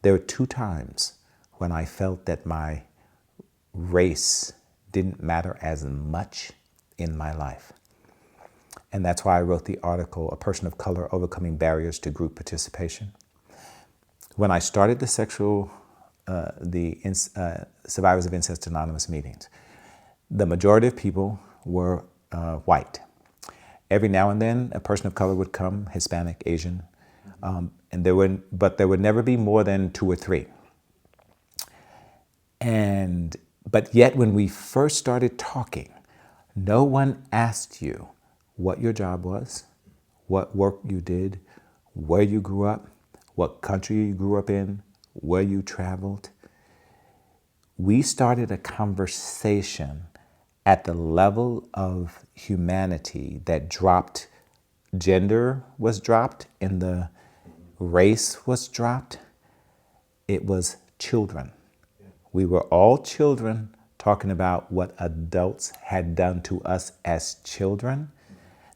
There were 2 times when I felt that my race didn't matter as much in my life. And that's why I wrote the article, A Person of Color Overcoming Barriers to Group Participation. When I started the Survivors of Incest Anonymous meetings, the majority of people were white. Every now and then, a person of color would come, Hispanic, Asian, but there would never be more than 2 or 3. But yet, when we first started talking, no one asked you what your job was, what work you did, where you grew up, what country you grew up in, where you traveled. We started a conversation at the level of humanity that dropped, gender was dropped, and the race was dropped. It was children. We were all children talking about what adults had done to us as children.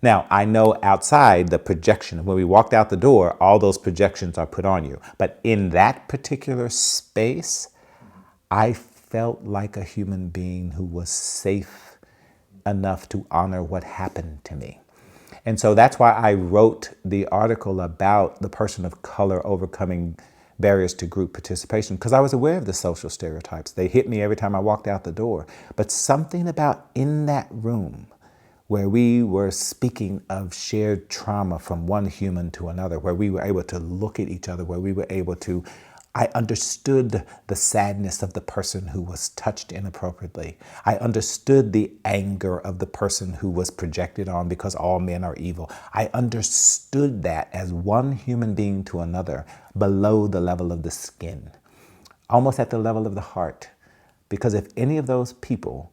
Now, I know outside the projection, when we walked out the door, all those projections are put on you. But in that particular space, I felt like a human being who was safe enough to honor what happened to me. And so that's why I wrote the article about the person of color overcoming barriers to group participation, because I was aware of the social stereotypes. They hit me every time I walked out the door. But something about in that room where we were speaking of shared trauma from one human to another, where we were able to look at each other, where we were able to, I understood the sadness of the person who was touched inappropriately. I understood the anger of the person who was projected on because all men are evil. I understood that as one human being to another below the level of the skin, almost at the level of the heart. Because if any of those people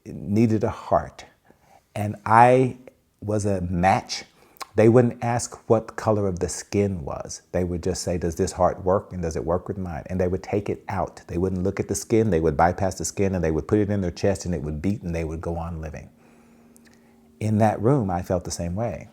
needed a heart, and I was a match, they wouldn't ask what color of the skin was. They would just say, does this heart work, and does it work with mine? And they would take it out. They wouldn't look at the skin. They would bypass the skin, and they would put it in their chest, and it would beat, and they would go on living. In that room, I felt the same way.